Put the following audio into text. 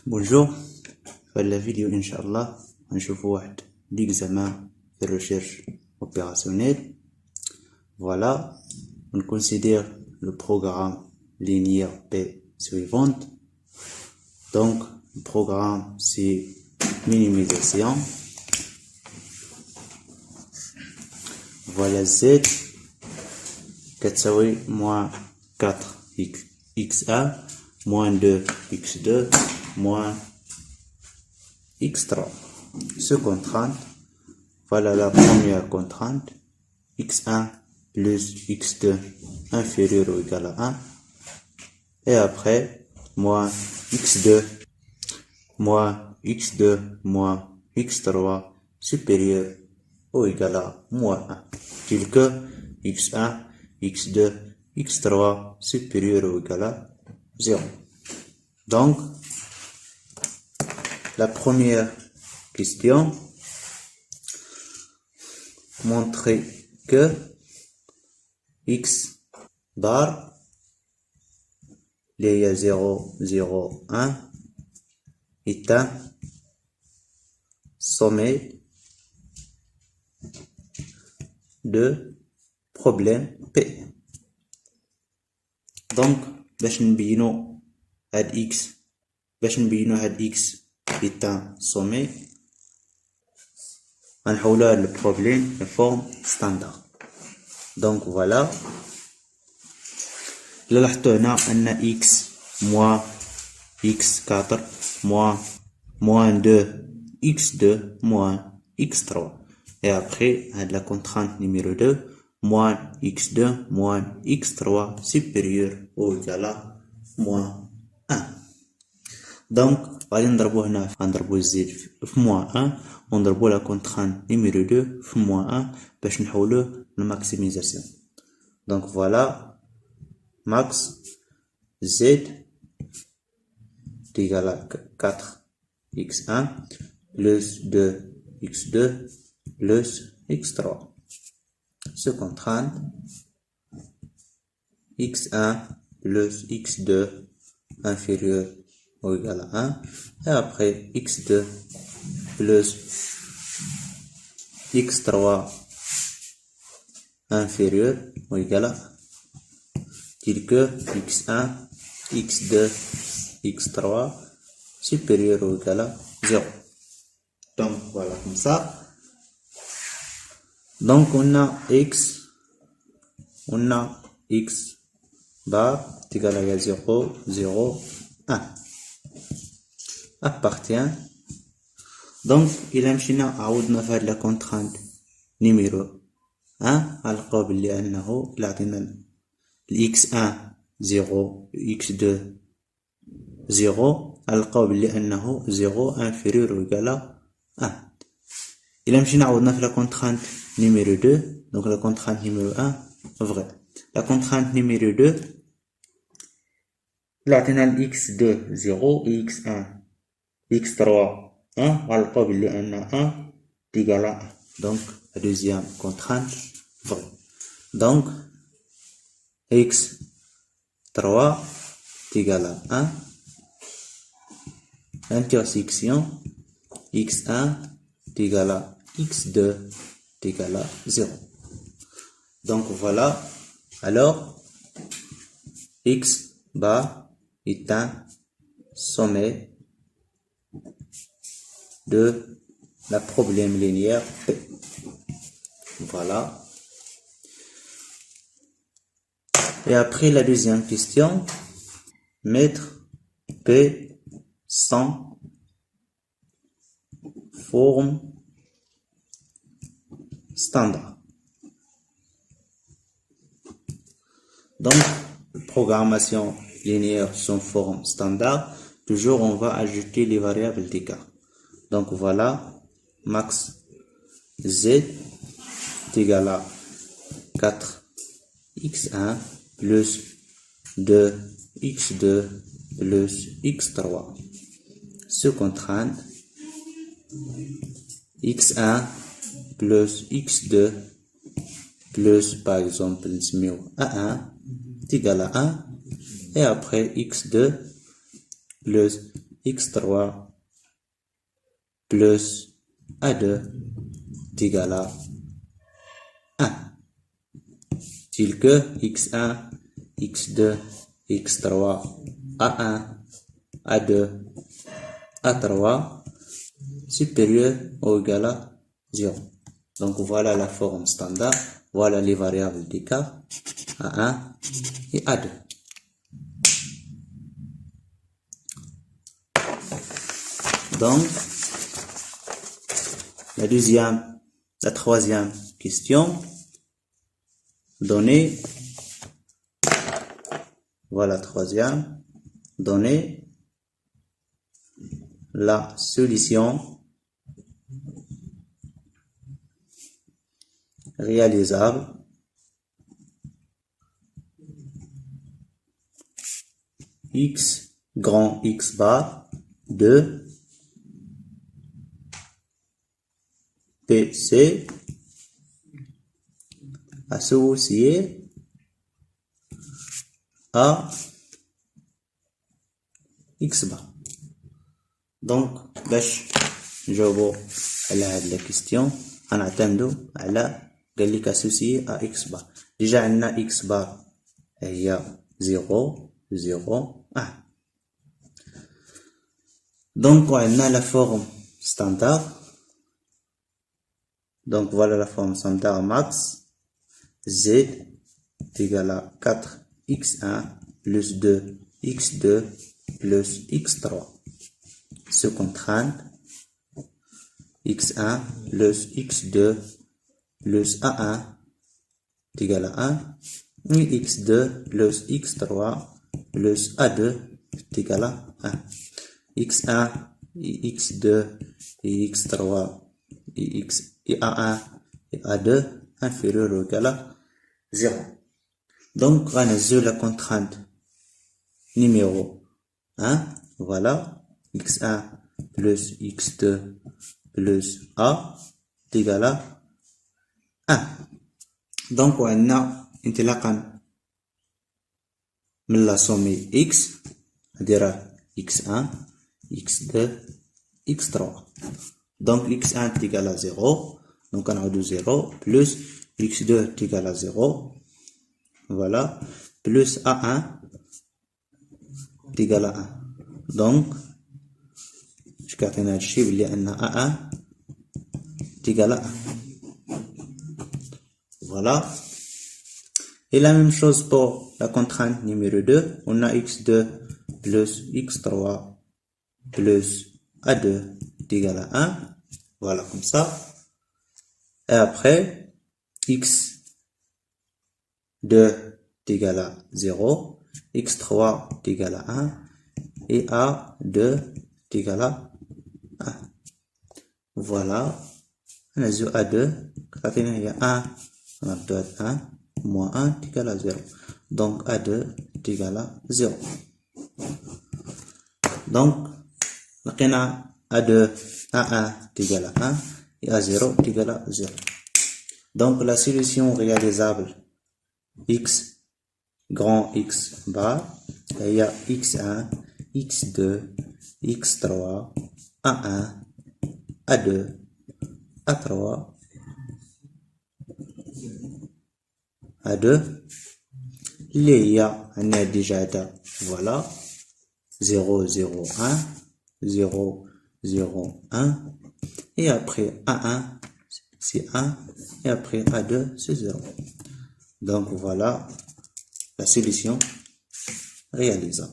Bonjour, في la vidéo Inch'Allah, نشوف واحد l'examen de recherche opérationnelle. Voilà, on considère le programme linéaire P suivant. Donc, le programme c'est minimisation. Voilà Z, كتساوي moins 4x1, moins 2x2, moins x3. Ce contrainte, voilà la première contrainte, x1 plus x2 inférieur ou égal à 1. Et après, moins x2, moins x3 supérieur ou égal à moins 1. Tel que x1, x2, x3 supérieur ou égal à 0. Donc, la première question, montrer que x bar, il y a 0, 0, 1, est un sommet de problème P. Donc, باش نبينو هاد x est un sommet, غنحولوها للبروبليم de forme standard. Donc voilà, إلا لاحظتو هنا أن x moins x4 moins 2 x2 moins x3. Et après, la contrainte numéro 2, moins x2 moins x3 supérieur ou égal à moins 1. Donc, غادي نضربو هنا غنضربو الزيد في moins 1 ونضربو la contrainte numéro 2 في moins 1 باش نحولوه للماكسيميزاسيون. Donc voilà, max z est égal à 4x1 plus 2x2 plus x3. Ce contrainte, x1 plus x2 inférieur ou égal à 1. Et après, x2 plus x3 inférieur ou égal à 1. Tel que x1, x2, x3 supérieur ou égal à 0. Donc voilà comme ça. Donc on a x bar est égal à 0, 0, 1. Appartient. Donc il a عوضنا في هاد la contrainte numéro 1 غنلقاو بلي أنه إلا عطينا x1 0 x2 0 غنلقاو بلي أنه 0 inférieur ou égal à 1. إلا مشينا عوضنا في la contrainte numéro 2, donc la contrainte numéro 1 vrai. La contrainte numéro 2 إلا عطينا x2 0 x1 x3 1 غنلقاو بلي أن 1 égal à 1. Donc la deuxième contrainte vrai. Donc x3 est égal à 1. L'intersection x1 est égal à x2 est égal à 0. Donc voilà, alors x bar est un sommet de la problème linéaire P. Voilà. Et après la deuxième question, mettre P sans forme standard. Donc, programmation linéaire sans forme standard, toujours on va ajouter les variables d'écart. Donc voilà, max z est égal à 4x1 plus 2x2 plus x3. Ce contrainte, x1 plus x2 plus par exemple A1 est égal à 1 et après x2 plus x3 plus a2 est égal à 1. Tel que x1, x2, x3, a1, a2, a3 supérieur ou égal à 0. Donc voilà la forme standard, voilà les variables d'écart A1 et A2. Donc la troisième question, donnez, voilà troisième, donnez la solution réalisable x grand X bar de PC associé à X bar. Donc باش نجاوبو على هاد لا كيستيون غنعتمدو على قال لك associé à X bar. ديجا عندنا X bar هي 0 0 1. Donc on a la forme standard. Donc voilà la forme standard max. Z est égal à 4x1 plus 2x2 plus x3. Se contrainte x1 plus x2 plus a1 est égal à 1 et x2 plus x3 plus a2 est égal à 1. x1 et x2 et x3 et a1 et a2 inférieur ou égal à 0. Donc on a la contrainte numéro 1, voilà, x1 plus x2 plus a est égal à 1. Donc on a انطلاقا من la somme x نديرها x1 x2 x3. Donc x1 est égal à 0, donc on a 0 plus x2 est égal à 0, voilà, plus a1 est égal à 1. Donc je كاتين هادشي بلي ان a1 est égal à 1. Voilà. Et la même chose pour la contrainte numéro 2, on a x2 plus x3 plus a2 est égal à 1, voilà comme ça. Et après, x2 est égal à 0, x3 est égal à 1, et a2 est égal à 1. Voilà, on a a2, quand il y a 1, on a 2 1, moins 1 est égal à 0. Donc A2 est égal à 0. Donc, A2, A1 est égal à 1 et A0 est égal à 0. Donc la solution réalisable x grand X bar, il y a x1, x2, x3, a1, a2, a3, a2, il y a déjà voilà 0 0 1 0 0 1 et après a1 c'est 1 et après a2 c'est 0. Donc voilà la solution réalisable.